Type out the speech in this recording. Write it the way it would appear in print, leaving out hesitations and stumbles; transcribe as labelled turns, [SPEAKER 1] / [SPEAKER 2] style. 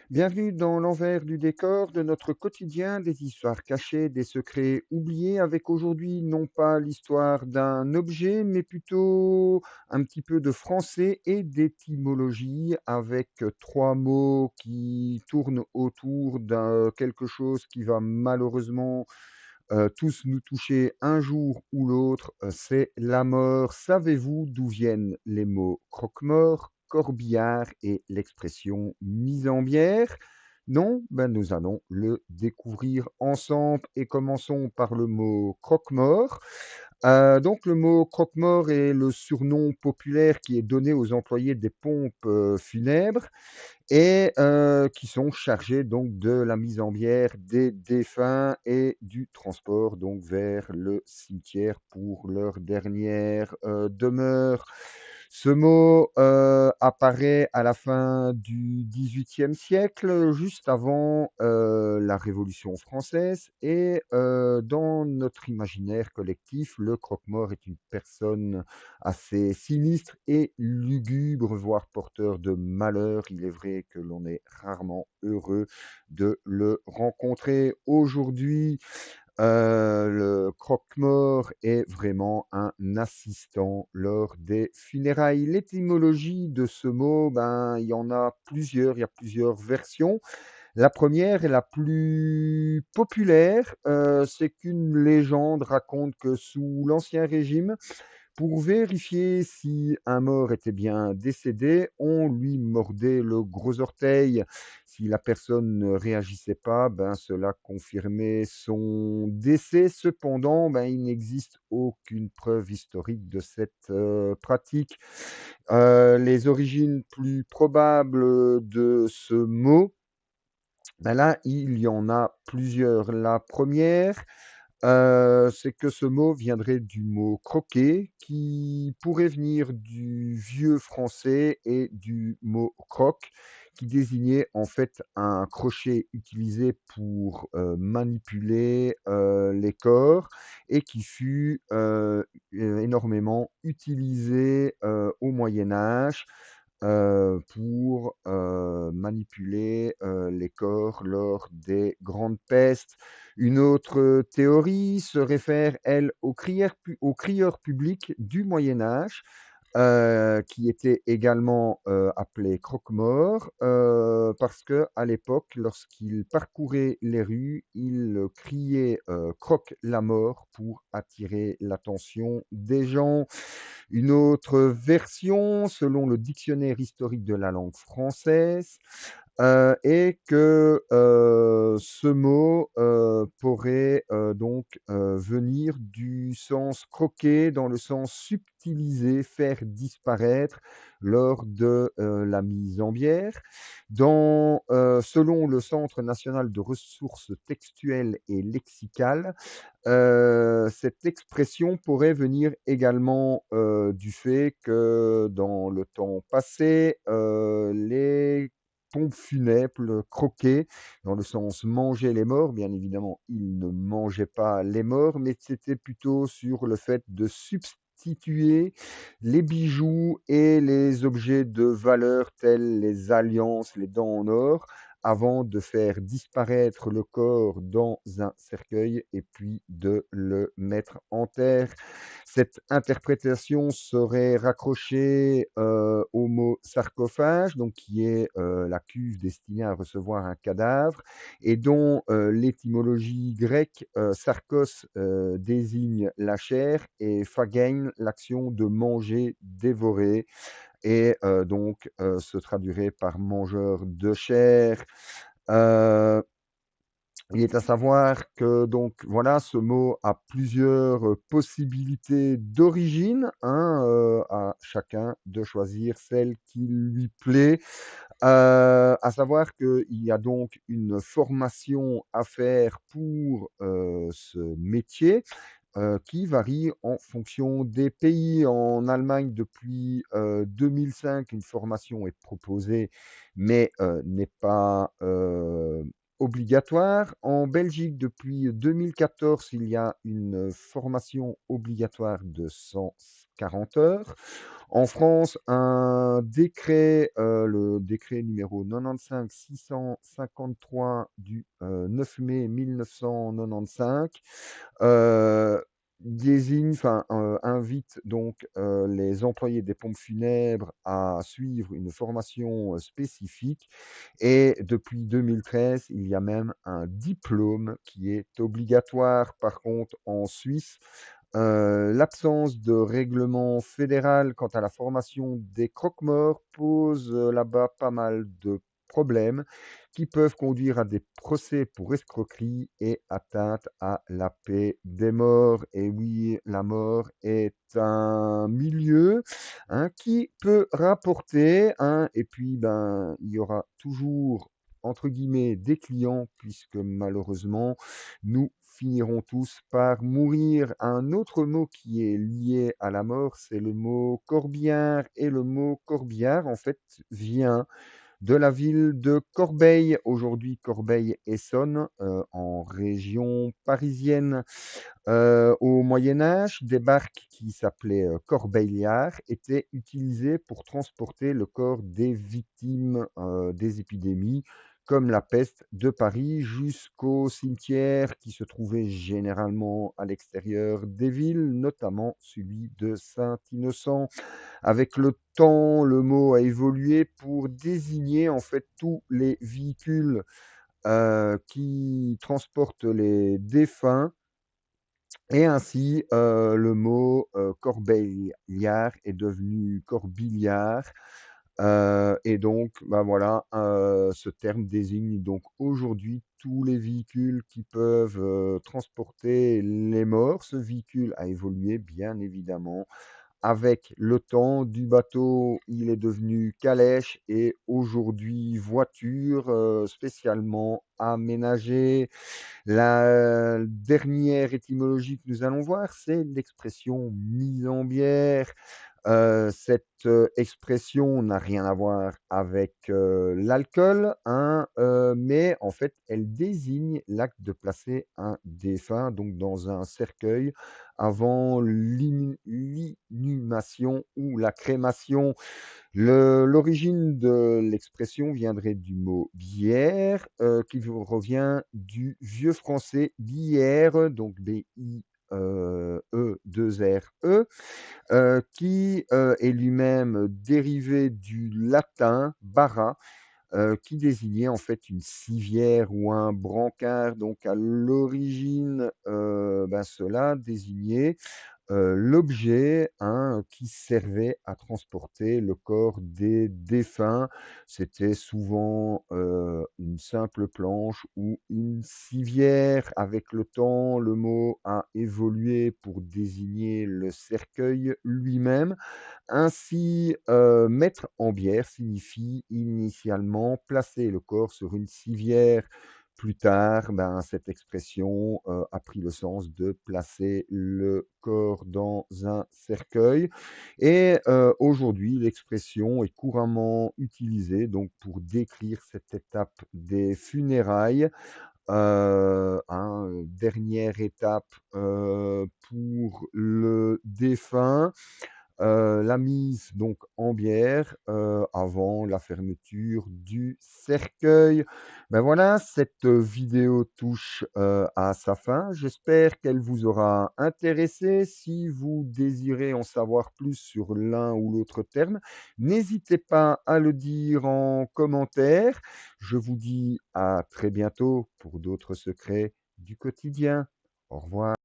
[SPEAKER 1] Bienvenue dans l'envers du décor de notre quotidien, des histoires cachées, des secrets oubliés, avec aujourd'hui non pas l'histoire d'un objet, mais plutôt un petit peu de français et d'étymologie, avec trois mots qui tournent autour d'un quelque chose qui va malheureusement tous nous toucher un jour ou l'autre, c'est la mort. Savez-vous d'où viennent les mots croque-mort, corbillard et l'expression mise en bière? Non? Ben, nous allons le découvrir ensemble et commençons par le mot croque-mort. Donc le mot croque-mort est le surnom populaire qui est donné aux employés des pompes, funèbres et qui sont chargés donc de la mise en bière des défunts et du transport donc vers le cimetière pour leur dernière, demeure. Ce mot, apparaît à la fin du XVIIIe siècle, juste avant, la Révolution française et dans notre imaginaire collectif, le croque-mort est une personne assez sinistre et lugubre, voire porteur de malheur. Il est vrai que l'on est rarement heureux de le rencontrer. Aujourd'hui, le croque-mort est vraiment un assistant lors des funérailles. L'étymologie de ce mot, ben, il y en a plusieurs, il y a plusieurs versions. La première et la plus populaire, c'est qu'une légende raconte que sous l'Ancien Régime, pour vérifier si un mort était bien décédé, on lui mordait le gros orteil. Si la personne ne réagissait pas, ben, cela confirmait son décès. Cependant, ben, il n'existe aucune preuve historique de cette pratique. Les origines plus probables de ce mot, ben là, il y en a plusieurs. La première, c'est que ce mot viendrait du mot croquer, qui pourrait venir du vieux français et du mot croque, qui désignait en fait un crochet utilisé pour, manipuler, les corps et qui fut, énormément utilisé, au Moyen Âge, pour, manipuler, les corps lors des grandes pestes. Une autre théorie se réfère, elle, aux crieurs publics du Moyen Âge, qui étaient également, appelés croque-morts, parce qu'à l'époque, lorsqu'ils parcouraient les rues, ils criaient, «Croque la mort» pour attirer l'attention des gens. Une autre version, selon le dictionnaire historique de la langue française, est que, ce mot, pourrait, donc, venir du sens croquer, dans le sens subtiliser, faire disparaître lors de, la mise en bière. Selon le Centre national de ressources textuelles et lexicales, cette expression pourrait venir également, du fait que dans le temps passé, les pompes funèbres croquaient, dans le sens manger les morts. Bien évidemment, ils ne mangeaient pas les morts, mais c'était plutôt sur le fait de substituer les bijoux et les objets de valeur tels les alliances, les dents en or, avant de faire disparaître le corps dans un cercueil et puis de le mettre en terre. Cette interprétation serait raccrochée, au mot sarcophage, donc qui est, la cuve destinée à recevoir un cadavre et dont, l'étymologie grecque, sarkos, désigne la chair et phagein l'action de manger, dévorer et donc se traduirait par mangeur de chair. Heu, il est à savoir que donc voilà, ce mot a plusieurs, possibilités d'origine, hein, à chacun de choisir celle qui lui plaît. À savoir qu'il y a donc une formation à faire pour, ce métier, qui varie en fonction des pays. En Allemagne, depuis, 2005, une formation est proposée, mais, n'est pas, obligatoire. En Belgique, depuis 2014, il y a une formation obligatoire de 100 40 heures. En France, un décret, le décret numéro 95-653 du 9 mai 1995, heu, invite donc les employés des pompes funèbres à suivre une formation spécifique. Et depuis 2013, il y a même un diplôme qui est obligatoire. Par contre, en Suisse, l'absence de règlement fédéral quant à la formation des croque-morts pose là-bas pas mal de problèmes qui peuvent conduire à des procès pour escroquerie et atteinte à la paix des morts. Et oui, la mort est un milieu, hein, qui peut rapporter, hein, et puis ben, il y aura toujours entre guillemets des clients puisque malheureusement nous finirons tous par mourir. Un autre mot qui est lié à la mort, c'est le mot corbillard. Et le mot corbillard, en fait, vient de la ville de Corbeil, aujourd'hui Corbeil-Essonnes, en région parisienne. Au Moyen Âge, des barques qui s'appelaient corbeillards étaient utilisées pour transporter le corps des victimes des épidémies, comme la peste de Paris, jusqu'au cimetière qui se trouvait généralement à l'extérieur des villes, notamment celui de Saint-Innocent. Avec le temps, le mot a évolué pour désigner en fait tous les véhicules qui transportent les défunts. Et ainsi, le mot corbillard est devenu corbillard. Et donc, bah voilà, ce terme désigne donc aujourd'hui tous les véhicules qui peuvent transporter les morts. Ce véhicule a évolué, bien évidemment, avec le temps. Du bateau, il est devenu calèche et aujourd'hui voiture spécialement aménagée. La dernière étymologie que nous allons voir, c'est l'expression mise en bière. Cette expression n'a rien à voir avec l'alcool, hein, mais en fait, elle désigne l'acte de placer un défunt donc dans un cercueil avant l'inhumation ou la crémation. L'origine de l'expression viendrait du mot bière, qui revient du vieux français bière, donc B-I, E-2-R-E, qui est lui-même dérivé du latin bara, qui désignait en fait une civière ou un brancard. Donc à l'origine, ben, cela désignait l'objet, hein, qui servait à transporter le corps des défunts. C'était souvent une simple planche ou une civière. Avec le temps, le mot a évolué pour désigner le cercueil lui-même. Ainsi, mettre en bière signifie initialement placer le corps sur une civière. Plus tard, ben, cette expression a pris le sens de placer le corps dans un cercueil. Et aujourd'hui, l'expression est couramment utilisée donc pour décrire cette étape des funérailles. Dernière étape pour le défunt. La mise donc en bière, avant la fermeture du cercueil. Ben voilà, cette vidéo touche, à sa fin. J'espère qu'elle vous aura intéressé. Si vous désirez en savoir plus sur l'un ou l'autre terme, n'hésitez pas à le dire en commentaire. Je vous dis à très bientôt pour d'autres secrets du quotidien. Au revoir.